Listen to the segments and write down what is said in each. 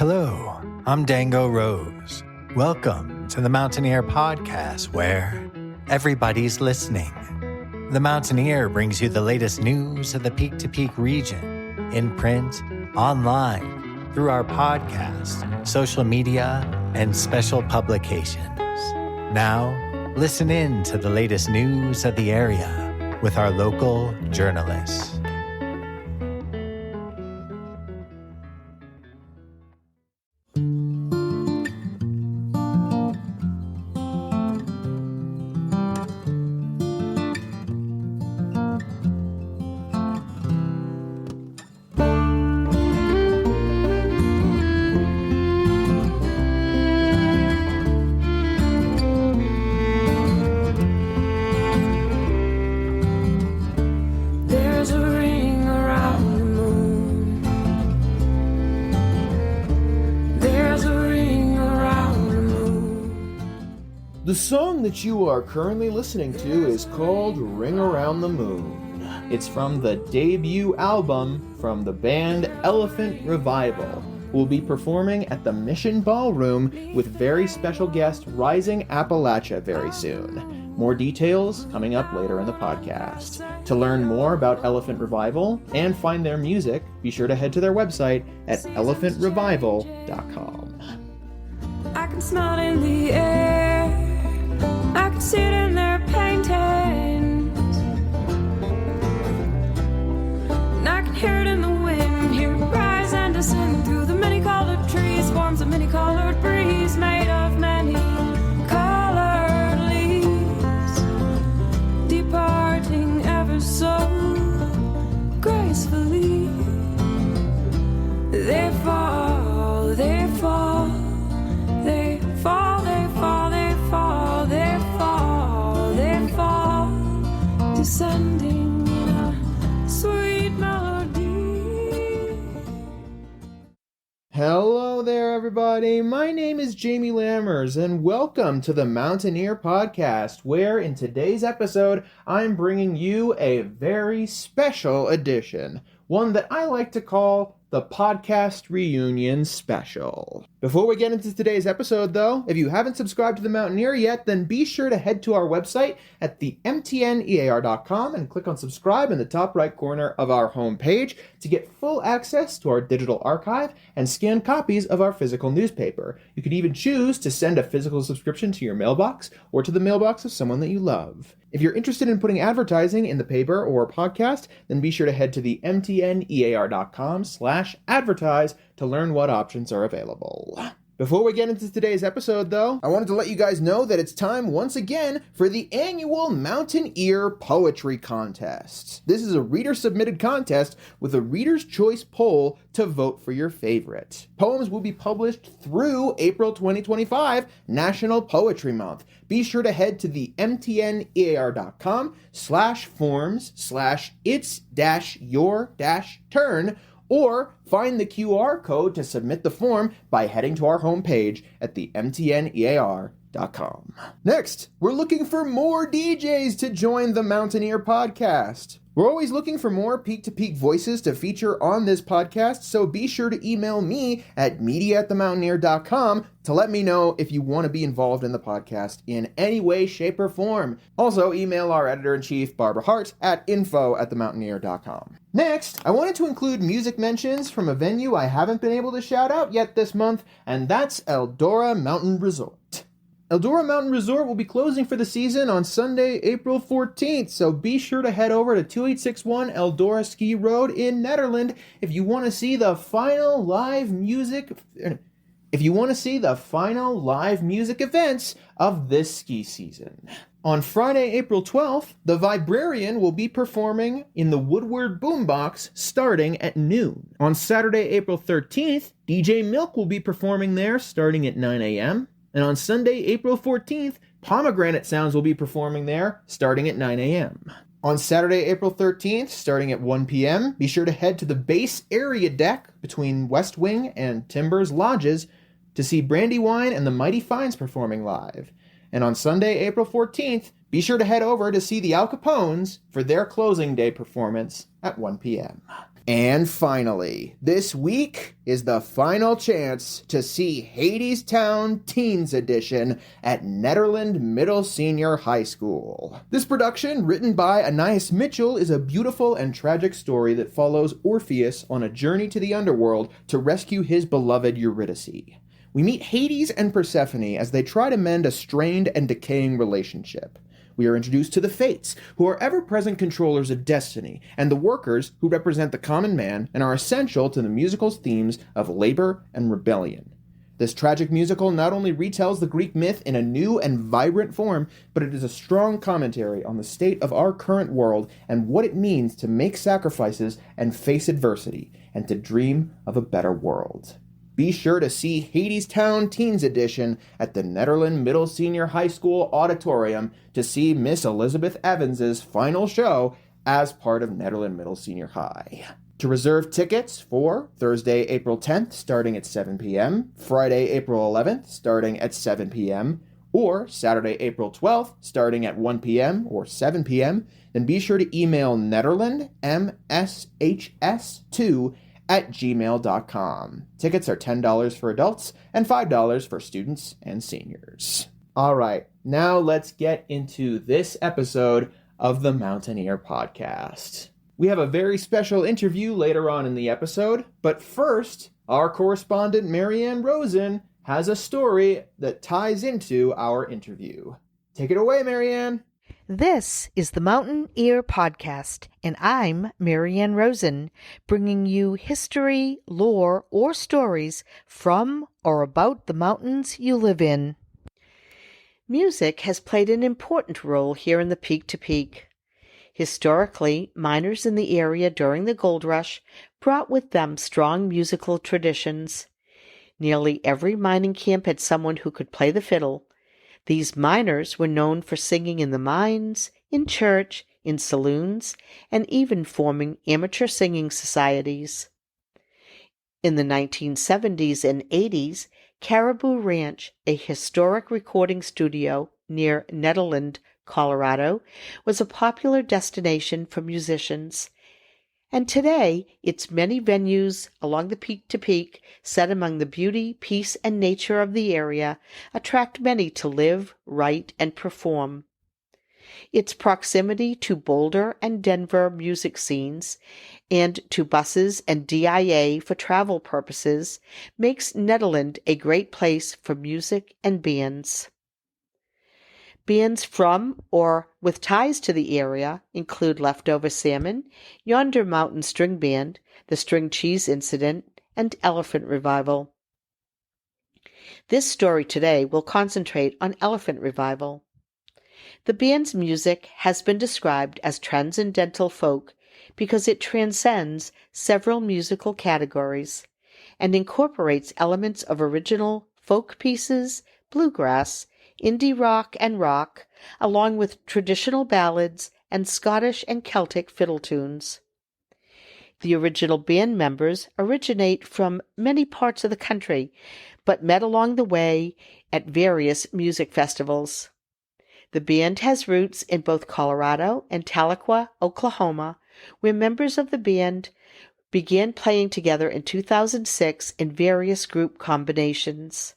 Hello, I'm Dango Rose. Welcome to the Mountaineer Podcast, where everybody's listening. The Mountaineer brings you the latest news of the peak-to-peak region, in print, online, through our podcast, social media, and special publications. Now, listen in to the latest news of the area with our local journalists. The song that you are currently listening to is called Ring Around the Moon. It's from the debut album from the band Elephant Revival, who will be performing at the Mission Ballroom with very special guest Rising Appalachia very soon. More details coming up later in the podcast. To learn more about Elephant Revival and find their music, be sure to head to their website at elephantrevival.com. I can smell it in the air, I can see it in their paintings, and I can hear it in the wind, hear it rise and descend through the many-colored trees, forms a many-colored breeze made of many-colored leaves, departing ever so gracefully. They fall, they fall, they fall, they fall, they fall, they fall, they fall, descending in a sweet melody. Hello there, everybody. My name is Jamie Lammers, and welcome to the Mountaineer Podcast, where in today's episode, I'm bringing you a very special edition, one that I like to call the Podcast Reunion Special. Before we get into today's episode, though, if you haven't subscribed to The Mountaineer yet, then be sure to head to our website at themtnear.com and click on subscribe in the top right corner of our homepage to get full access to our digital archive and scanned copies of our physical newspaper. You could even choose to send a physical subscription to your mailbox or to the mailbox of someone that you love. If you're interested in putting advertising in the paper or podcast, then be sure to head to the mtnear.com/advertise to learn what options are available. Before we get into today's episode, though, I wanted to let you guys know that it's time once again for the annual Mountaineer Poetry Contest. This is a reader-submitted contest with a Reader's Choice poll to vote for your favorite. Poems will be published through April 2025, National Poetry Month. Be sure to head to the mtnear.com/forms/its-your-turn or find the QR code to submit the form by heading to our homepage at the mtnear.com. Next, we're looking for more DJs to join the Mountaineer Podcast. We're always looking for more peak-to-peak voices to feature on this podcast, so be sure to email me at media@themountaineer.com to let me know if you want to be involved in the podcast in any way, shape, or form. Also, email our editor-in-chief, Barbara Hardt, at info@themountaineer.com. Next, I wanted to include music mentions from a venue I haven't been able to shout out yet this month, and that's Eldora Mountain Resort. Eldora Mountain Resort will be closing for the season on Sunday, April 14th, so be sure to head over to 2861 Eldora Ski Road in Nederland if you want to see the final live music events of this ski season. On Friday, April 12th, the Vibrarian will be performing in the Woodward Boombox starting at noon. On Saturday, April 13th, DJ Milk will be performing there starting at 9 a.m., and on Sunday, April 14th, Pomegranate Sounds will be performing there, starting at 9 a.m. On Saturday, April 13th, starting at 1 p.m., be sure to head to the base area deck between West Wing and Timbers Lodges to see Brandywine and the Mighty Fines performing live. And on Sunday, April 14th, be sure to head over to see the Al Capones for their closing day performance at 1 p.m. And finally, this week is the final chance to see Hadestown Teens Edition at Nederland Middle Senior High School. This production, written by Anais Mitchell, is a beautiful and tragic story that follows Orpheus on a journey to the underworld to rescue his beloved Eurydice. We meet Hades and Persephone as they try to mend a strained and decaying relationship. We are introduced to the Fates, who are ever-present controllers of destiny, and the Workers, who represent the common man and are essential to the musical's themes of labor and rebellion. This tragic musical not only retells the Greek myth in a new and vibrant form, but it is a strong commentary on the state of our current world and what it means to make sacrifices and face adversity, and to dream of a better world. Be sure to see Hadestown Teens Edition at the Nederland Middle Senior High School Auditorium to see Miss Elizabeth Evans's final show as part of Nederland Middle Senior High. To reserve tickets for Thursday, April 10th, starting at 7 p.m., Friday, April 11th, starting at 7 p.m., or Saturday, April 12th, starting at 1 p.m. or 7 p.m., then be sure to email Nederland, MSHS2, at gmail.com. Tickets are $10 for adults and $5 for students and seniors. All right, now let's get into this episode of the Mountaineer Podcast. We have a very special interview later on in the episode, but first, our correspondent Maryann Rosen has a story that ties into our interview. Take it away, Maryann. This is the Mountaineer Podcast, and I'm Maryann Rosen, bringing you history, lore, or stories from or about the mountains you live in. Music has played an important role here in the Peak to Peak. Historically, miners in the area during the gold rush brought with them strong musical traditions. Nearly every mining camp had someone who could play the fiddle. These miners were known for singing in the mines, in church, in saloons, and even forming amateur singing societies. In the 1970s and 80s, Caribou Ranch, a historic recording studio near Nederland, Colorado, was a popular destination for musicians. And today, its many venues along the Peak to Peak, set among the beauty, peace, and nature of the area, attract many to live, write, and perform. Its proximity to Boulder and Denver music scenes, and to buses and DIA for travel purposes, makes Nederland a great place for music and bands. Bands from or with ties to the area include Leftover Salmon, Yonder Mountain String Band, the String Cheese Incident, and Elephant Revival. This story today will concentrate on Elephant Revival. The band's music has been described as transcendental folk because it transcends several musical categories and incorporates elements of original folk pieces, bluegrass, indie rock, and rock, along with traditional ballads and Scottish and Celtic fiddle tunes. The original band members originate from many parts of the country, but met along the way at various music festivals. The band has roots in both Colorado and Tahlequah, Oklahoma, where members of the band began playing together in 2006 in various group combinations.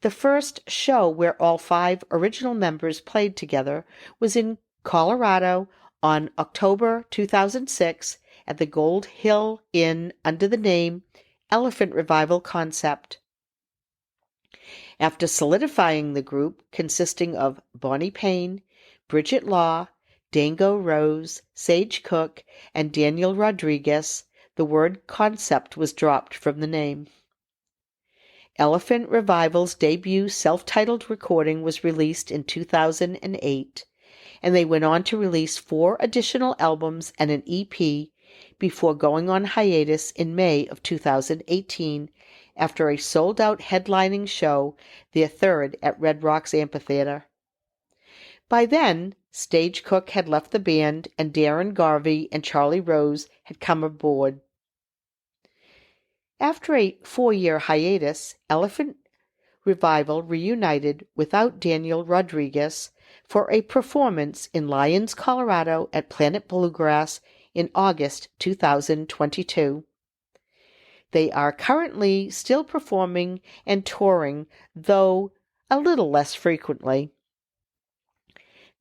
The first show where all 5 original members played together was in Colorado on October 2006 at the Gold Hill Inn under the name Elephant Revival Concept. After solidifying the group consisting of Bonnie Payne, Bridget Law, Dango Rose, Sage Cook, and Daniel Rodriguez, the word concept was dropped from the name. Elephant Revival's debut self-titled recording was released in 2008, and they went on to release 4 additional albums and an EP before going on hiatus in May of 2018 after a sold-out headlining show, their third at Red Rocks Amphitheater. By then, Sage Cook had left the band and Darren Garvey and Charlie Rose had come aboard. After a 4-year hiatus, Elephant Revival reunited without Daniel Rodriguez for a performance in Lyons, Colorado at Planet Bluegrass in August 2022. They are currently still performing and touring, though a little less frequently.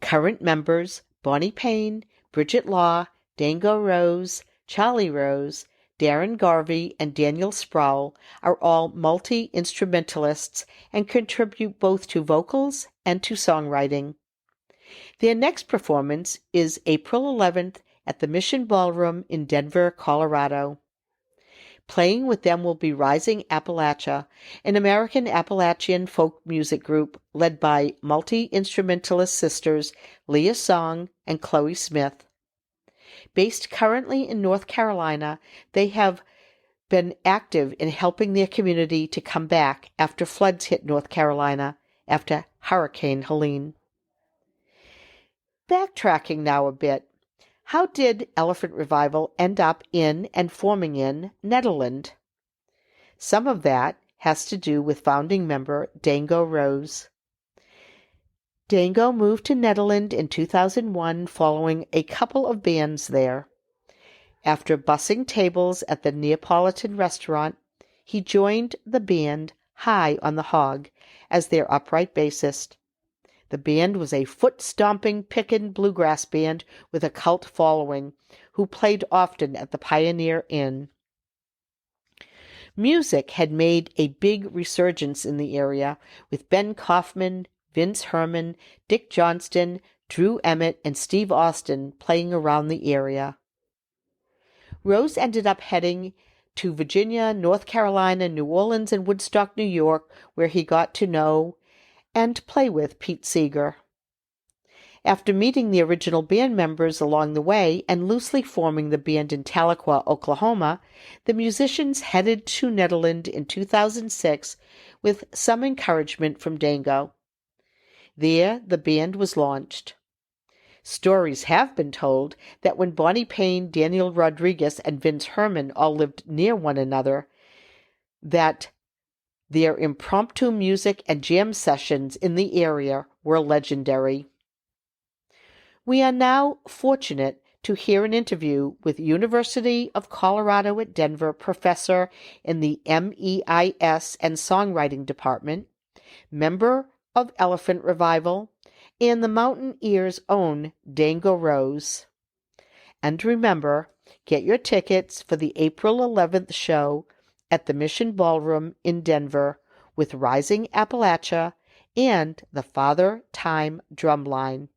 Current members Bonnie Payne, Bridget Law, Dango Rose, Charlie Rose, Darren Garvey, and Daniel Sproul are all multi-instrumentalists and contribute both to vocals and to songwriting. Their next performance is April 11th at the Mission Ballroom in Denver, Colorado. Playing with them will be Rising Appalachia, an American Appalachian folk music group led by multi-instrumentalist sisters Leah Song and Chloe Smith. Based currently in North Carolina, they have been active in helping their community to come back after floods hit North Carolina after Hurricane Helene. Backtracking now a bit. How did Elephant Revival end up in and forming in Nederland? Some of that has to do with founding member Dango Rose. Dango moved to Nederland in 2001 following a couple of bands there. After bussing tables at the Neapolitan restaurant, he joined the band High on the Hog as their upright bassist. The band was a foot-stomping pickin' bluegrass band with a cult following, who played often at the Pioneer Inn. Music had made a big resurgence in the area, with Ben Kaufman, Vince Herman, Dick Johnston, Drew Emmett, and Steve Austin playing around the area. Rose ended up heading to Virginia, North Carolina, New Orleans, and Woodstock, New York, where he got to know and play with Pete Seeger. After meeting the original band members along the way and loosely forming the band in Tahlequah, Oklahoma, the musicians headed to Nederland in 2006 with some encouragement from Dango. There, the band was launched. Stories have been told that when Bonnie Payne, Daniel Rodriguez, and Vince Herman all lived near one another, that their impromptu music and jam sessions in the area were legendary. We are now fortunate to hear an interview with University of Colorado at Denver professor in the MEIS and Songwriting Department, member of Elephant Revival, and the Mountain Ear's own Dango Rose. And remember, get your tickets for the April 11th show at the Mission Ballroom in Denver with Rising Appalachia and the Father Time Drumline.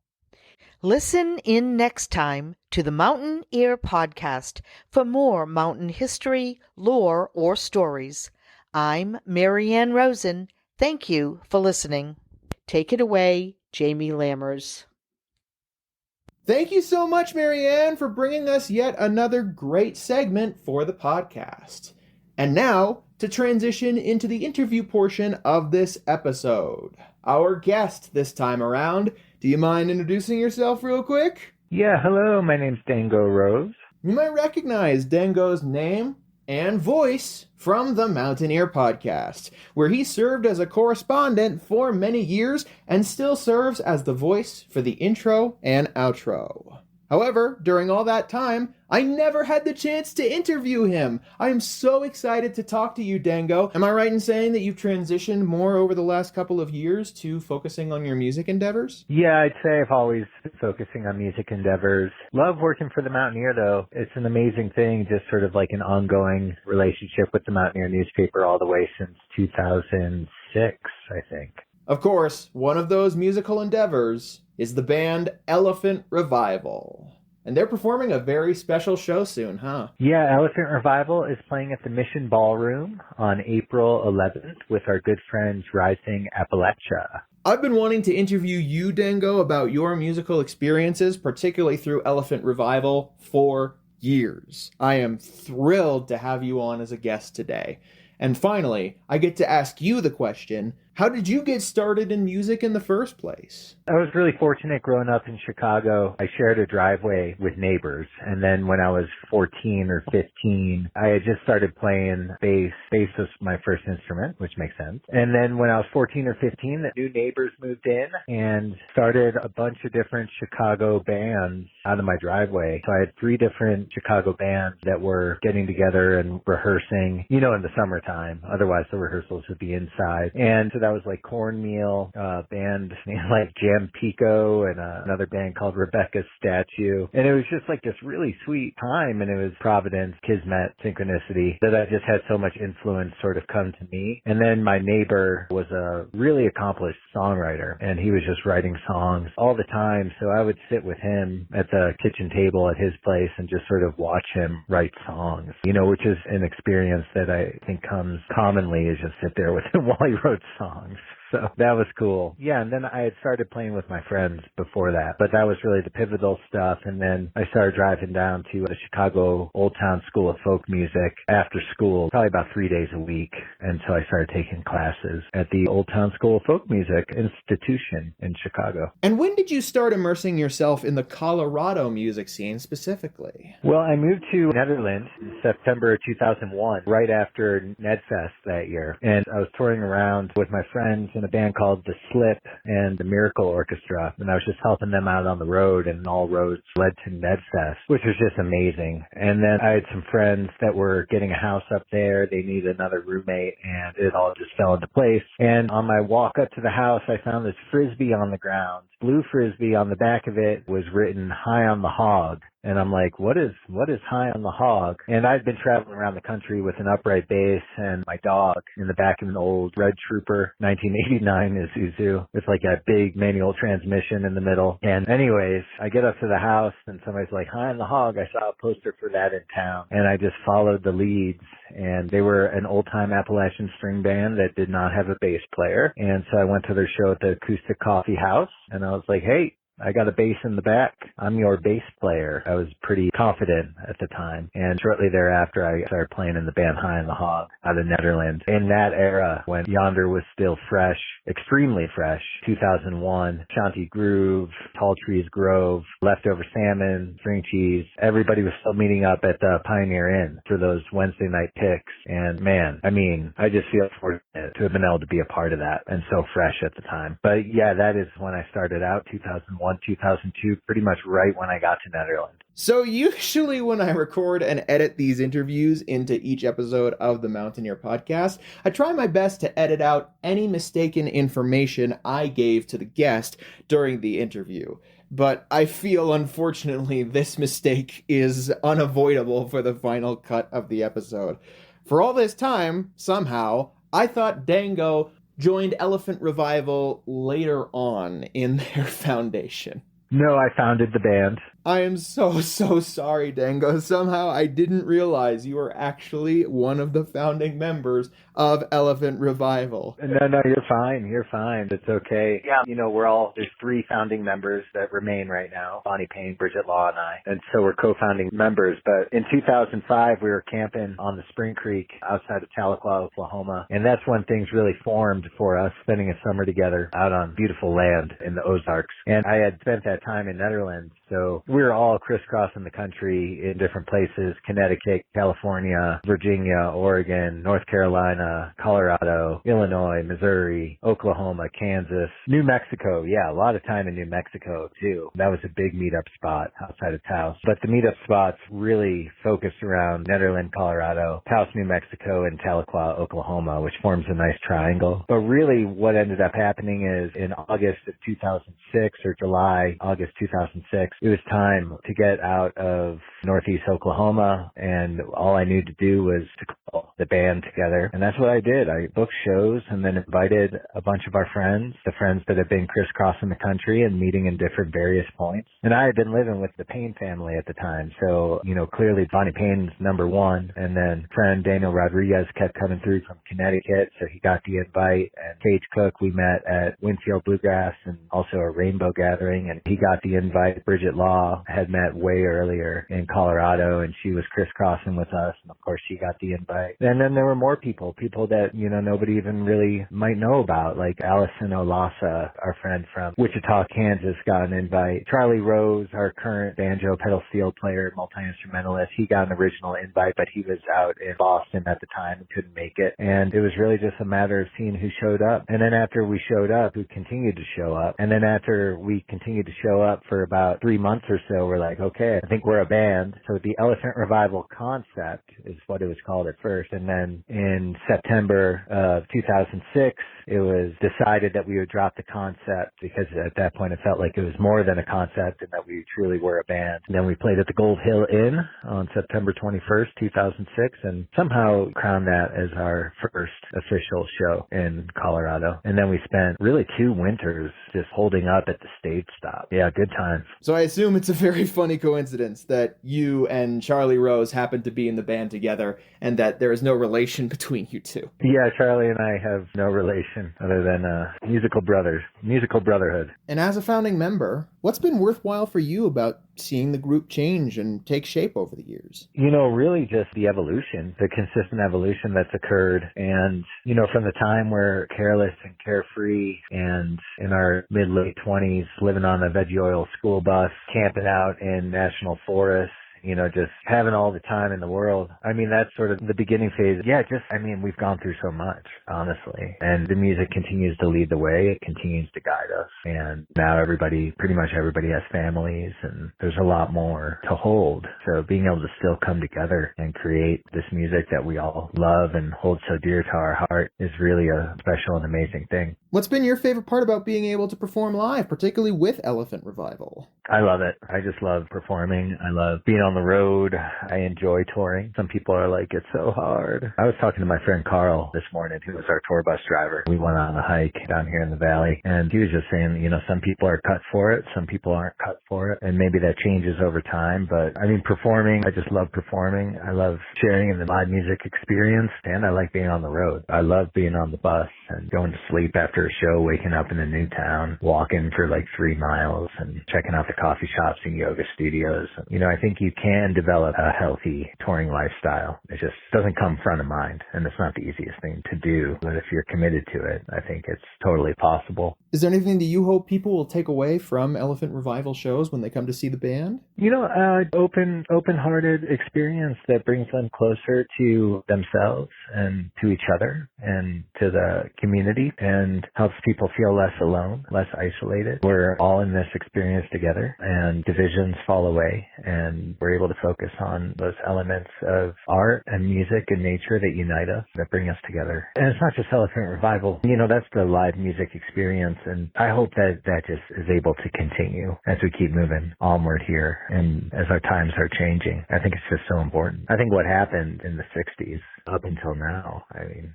Listen in next time to the Mountain Ear Podcast for more mountain history, lore, or stories. I'm Maryann Rosen. Thank you for listening. Take it away, Jamie Lammers. Thank you so much, Maryann, for bringing us yet another great segment for the podcast. And now, to transition into the interview portion of this episode. Our guest this time around, do you mind introducing yourself real quick? Yeah, hello, my name's Dango Rose. You might recognize Dango's name and voice from the Mountaineer podcast, where he served as a correspondent for many years and still serves as the voice for the intro and outro. However, during all that time, I never had the chance to interview him. I am so excited to talk to you, Dango. Am I right in saying that you've transitioned more over the last couple of years to focusing on your music endeavors? Yeah, I'd say I've always been focusing on music endeavors. Love working for the Mountaineer, though. It's an amazing thing, just sort of like an ongoing relationship with the Mountaineer newspaper all the way since 2006, I think. Of course, one of those musical endeavors is the band Elephant Revival. And they're performing a very special show soon, huh? Yeah, Elephant Revival is playing at the Mission Ballroom on April 11th with our good friends Rising Appalachia. I've been wanting to interview you, Dango, about your musical experiences, particularly through Elephant Revival, for years. I am thrilled to have you on as a guest today. And finally, I get to ask you the question, How did you get started in music in the first place? I was really fortunate growing up in Chicago. I shared a driveway with neighbors. And then when I was 14 or 15, I had just started playing bass. Bass was my first instrument, which makes sense. And then when I was 14 or 15, the new neighbors moved in and started a bunch of different Chicago bands out of my driveway. So I had 3 different Chicago bands that were getting together and rehearsing, in the summertime. Otherwise, the rehearsals would be inside. And so that was like Cornmeal, band like Jam Pico, and another band called Rebecca's Statue. And it was just like this really sweet time, and it was Providence, Kismet, Synchronicity, that I just had so much influence sort of come to me. And then my neighbor was a really accomplished songwriter, and he was just writing songs all the time. So I would sit with him at the kitchen table at his place and just sort of watch him write songs, which is an experience that I think comes commonly, is just sit there with him while he wrote songs. So that was cool. Yeah, and then I had started playing with my friends before that, but that was really the pivotal stuff. And then I started driving down to the Chicago Old Town School of Folk Music after school, probably about 3 days a week. And so I started taking classes at the Old Town School of Folk Music institution in Chicago. And when did you start immersing yourself in the Colorado music scene specifically? Well, I moved to Netherlands in September 2001, right after NedFest that year. And I was touring around with my friends in a band called The Slip and the Miracle Orchestra, and I was just helping them out on the road, and all roads led to NedFest, which was just amazing. And then I had some friends that were getting a house up there. They needed another roommate, and it all just fell into place. And on my walk up to the house, I found this Frisbee on the ground. Blue Frisbee. On the back of it was written "High on the Hog." And I'm like, what is High on the Hog? And I'd been traveling around the country with an upright bass and my dog in the back of an old Red Trooper 1989 Isuzu. It's like a big manual transmission in the middle. And anyways, I get up to the house and somebody's like, "High on the Hog." I saw a poster for that in town. And I just followed the leads. And they were an old-time Appalachian string band that did not have a bass player. And so I went to their show at the Acoustic Coffee House. And I was like, "Hey, I got a bass in the back. I'm your bass player." I was pretty confident at the time. And shortly thereafter, I started playing in the band High on the Hog out of Netherlands. In that era, when Yonder was still fresh, extremely fresh, 2001, Shanty Groove, Tall Trees Grove, Leftover Salmon, String Cheese, everybody was still meeting up at the Pioneer Inn for those Wednesday night picks. And man, I just feel fortunate to have been able to be a part of that, and so fresh at the time. But yeah, that is when I started out, 2001. 2002, pretty much right when I got to Netherlands. So usually when I record and edit these interviews into each episode of the Mountaineer podcast, I try my best to edit out any mistaken information I gave to the guest during the interview. But I feel, unfortunately, this mistake is unavoidable for the final cut of the episode. For all this time, somehow, I thought Dango joined Elephant Revival later on in their foundation. No, I founded the band. I am so sorry, Dango. Somehow I didn't realize you were actually one of the founding members of Elephant Revival. No, you're fine. You're fine. It's okay. Yeah, there's 3 founding members that remain right now, Bonnie Payne, Bridget Law, and I. And so we're co-founding members. But in 2005, we were camping on the Spring Creek outside of Tahlequah, Oklahoma. And that's when things really formed for us, spending a summer together out on beautiful land in the Ozarks. And I had spent that time in Netherlands, so we were all crisscrossing the country in different places: Connecticut, California, Virginia, Oregon, North Carolina, Colorado, Illinois, Missouri, Oklahoma, Kansas, New Mexico. Yeah, a lot of time in New Mexico too. That was a big meetup spot outside of Taos. But the meetup spots really focused around Netherlands, Colorado, Taos, New Mexico, and Tahlequah, Oklahoma, which forms a nice triangle. But really what ended up happening is in August of 2006 or July, August 2006, it was time to get out of Northeast Oklahoma, and all I needed to do was to call the band together. And that's what I did. I booked shows and then invited a bunch of our friends, the friends that had been crisscrossing the country and meeting in different various points. And I had been living with the Payne family at the time. So, clearly Bonnie Payne's number one. And then friend Daniel Rodriguez kept coming through from Connecticut, so he got the invite. And Paige Cook, we met at Winfield Bluegrass and also a Rainbow Gathering, and he got the invite. Bridget Law had met way earlier in Colorado, and she was crisscrossing with us, and of course she got the invite. Then And then there were more people that, nobody even really might know about, like Allison Olasa, our friend from Wichita, Kansas, got an invite. Charlie Rose, our current banjo pedal steel player, multi-instrumentalist, he got an original invite, but he was out in Boston at the time and couldn't make it. And it was really just a matter of seeing who showed up. And then after we showed up, who continued to show up. And then after we continued to show up for about 3 months or so, we're like, okay, I think we're a band. So the Elephant Revival concept is what it was called at first. And then in September of 2006, it was decided that we would drop the concept because at that point it felt like it was more than a concept and that we truly were a band. And then we played at the Gold Hill Inn on September 21st, 2006, and somehow crowned that as our first official show in Colorado. And then we spent really 2 winters just holding up at the stage stop. Yeah, good times. So I assume it's a very funny coincidence that you and Charlie Rose happened to be in the band together and that there is no relation between you two. Yeah, Charlie and I have no relation other than musical brothers, musical brotherhood. And as a founding member, what's been worthwhile for you about seeing the group change and take shape over the years? Really just the evolution, the consistent evolution that's occurred. And, from the time we're careless and carefree and in our mid-late 20s, living on a veggie oil school bus, camping out in national forests, just having all the time in the world. I mean, that's sort of the beginning phase. Yeah, we've gone through so much, honestly. And the music continues to lead the way. It continues to guide us. And now pretty much everybody has families and there's a lot more to hold. So being able to still come together and create this music that we all love and hold so dear to our heart is really a special and amazing thing. What's been your favorite part about being able to perform live, particularly with Elephant Revival? I love it. I just love performing. I love being on the road. I enjoy touring. Some people are like, it's so hard. I was talking to my friend Carl this morning, who was our tour bus driver. We went on a hike down here in the valley, and he was just saying, some people are cut for it, some people aren't cut for it, and maybe that changes over time. But performing, I just love performing. I love sharing in the live music experience, and I like being on the road. I love being on the bus and going to sleep after a show, waking up in a new town, walking for like 3 miles and checking out the coffee shops and yoga studios. I think you can develop a healthy touring lifestyle. It just doesn't come front of mind, and it's not the easiest thing to do. But if you're committed to it, I think it's totally possible. Is there anything that you hope people will take away from Elephant Revival shows when they come to see the band? Open-hearted experience that brings them closer to themselves and to each other and to the community and helps people feel less alone, less isolated. We're all in this experience together, and divisions fall away, and we're able to focus on those elements of art and music and nature that unite us, that bring us together. And it's not just Elephant Revival. That's the live music experience, and I hope that just is able to continue as we keep moving onward here and as our times are changing. I think it's just so important. I think what happened in the 60s up until now,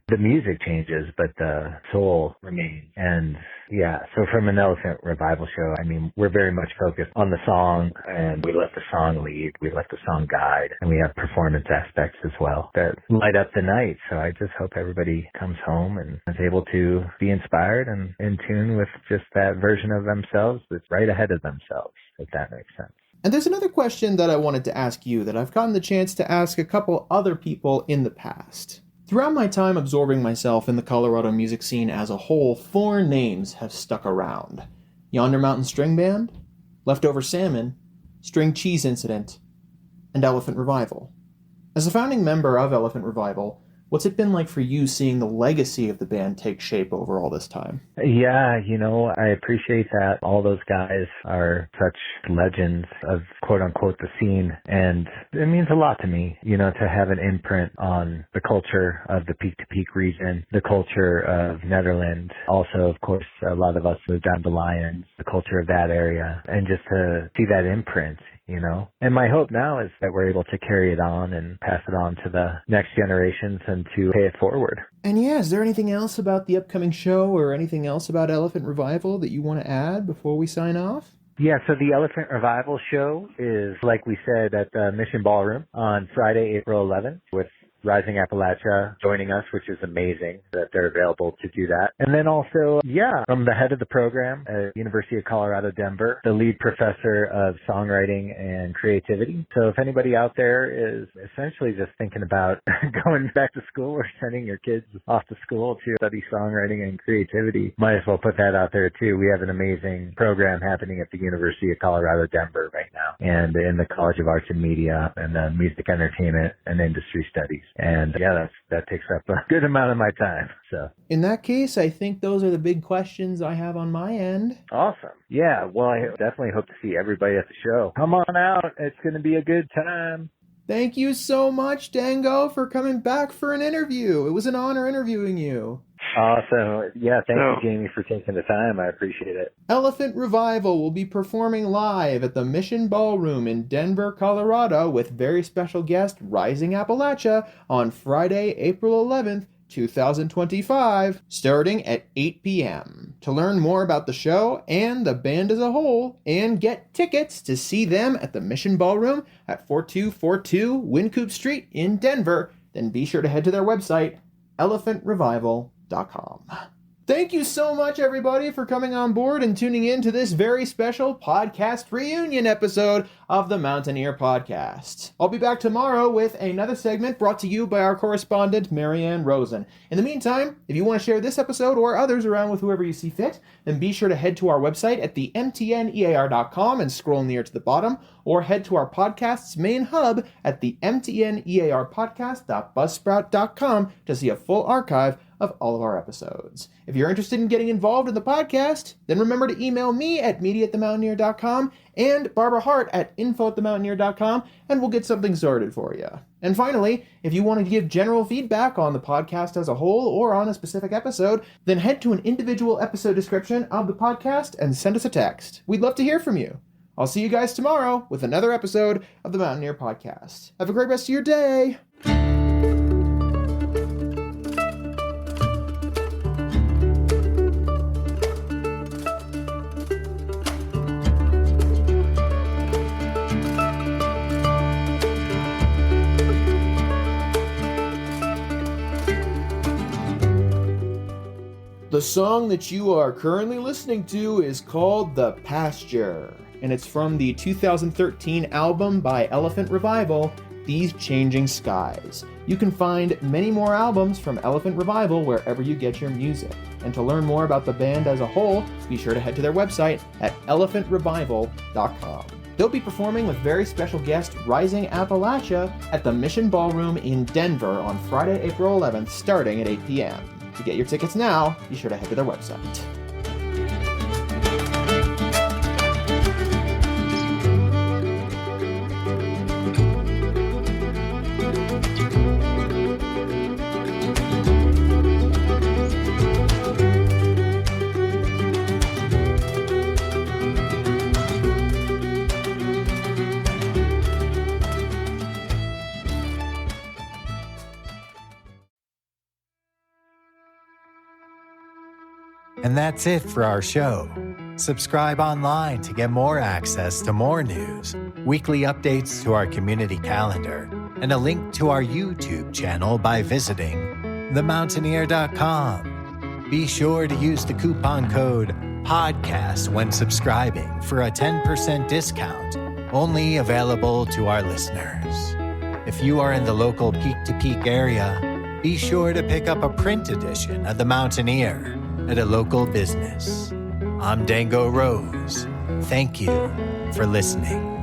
the music changes, but the soul remains. And yeah, so from an Elephant Revival show, we're very much focused on the song, and we let the song lead, we let the song guide, and we have performance aspects as well that light up the night. So I just hope everybody comes home and is able to be inspired and in tune with just that version of themselves that's right ahead of themselves, if that makes sense. And there's another question that I wanted to ask you that I've gotten the chance to ask a couple other people in the past. Throughout my time absorbing myself in the Colorado music scene as a whole, 4 names have stuck around. Yonder Mountain String Band, Leftover Salmon, String Cheese Incident, and Elephant Revival. As a founding member of Elephant Revival, what's it been like for you seeing the legacy of the band take shape over all this time? Yeah, I appreciate that. All those guys are such legends of quote-unquote the scene, and it means a lot to me, to have an imprint on the culture of the Peak-to-Peak region, the culture of Netherlands. Also, of course, a lot of us moved down to Lyons, the culture of that area, and just to see that imprint. And my hope now is that we're able to carry it on and pass it on to the next generations and to pay it forward. And is there anything else about the upcoming show or anything else about Elephant Revival that you want to add before we sign off? Yeah, so the Elephant Revival show is, like we said, at the Mission Ballroom on Friday, April 11th with Rising Appalachia joining us, which is amazing that they're available to do that. And then also, from the head of the program at University of Colorado, Denver, the lead professor of songwriting and creativity. So if anybody out there is essentially just thinking about going back to school or sending your kids off to school to study songwriting and creativity, might as well put that out there too. We have an amazing program happening at the University of Colorado, Denver right now, and in the College of Arts and Media and Music, Entertainment, and Industry Studies. And that takes up a good amount of my time. So in that case, I think those are the big questions I have on my end. Awesome. Yeah, well, I definitely hope to see everybody at the show. Come on out. It's going to be a good time. Thank you so much, Dango, for coming back for an interview. It was an honor interviewing you. Awesome. Yeah, thank you, Jamie, for taking the time. I appreciate it. Elephant Revival will be performing live at the Mission Ballroom in Denver, Colorado, with very special guest Rising Appalachia on Friday, April 11th, 2025, starting at 8 p.m. To learn more about the show and the band as a whole, and get tickets to see them at the Mission Ballroom at 4242 Wynkoop Street in Denver, then be sure to head to their website, elephantrevival.com. Thank you so much, everybody, for coming on board and tuning in to this very special podcast reunion episode of the Mountaineer Podcast. I'll be back tomorrow with another segment brought to you by our correspondent, Maryann Rosen. In the meantime, if you want to share this episode or others around with whoever you see fit, then be sure to head to our website at the mtnear.com and scroll near to the bottom, or head to our podcast's main hub at the mtnearpodcast.buzzsprout.com to see a full archive of all of our episodes. If you're interested in getting involved in the podcast, then remember to email me at media@themountaineer.com and Barbara Hardt at info@themountaineer.com, and we'll get something sorted for you. And finally, if you want to give general feedback on the podcast as a whole or on a specific episode, then head to an individual episode description of the podcast and send us a text. We'd love to hear from you. I'll see you guys tomorrow with another episode of the Mountaineer Podcast. Have a great rest of your day. The song that you are currently listening to is called The Pasture, and it's from the 2013 album by Elephant Revival, These Changing Skies. You can find many more albums from Elephant Revival wherever you get your music. And to learn more about the band as a whole, be sure to head to their website at elephantrevival.com. They'll be performing with very special guest Rising Appalachia at the Mission Ballroom in Denver on Friday, April 11th, starting at 8 p.m. To get your tickets now, be sure to head to their website. And that's it for our show. Subscribe online to get more access to more news, weekly updates to our community calendar, and a link to our YouTube channel by visiting themountaineer.com. Be sure to use the coupon code PODCAST when subscribing for a 10% discount, only available to our listeners. If you are in the local Peak to Peak area, be sure to pick up a print edition of The Mountaineer at a local business. I'm Dango Rose. Thank you for listening.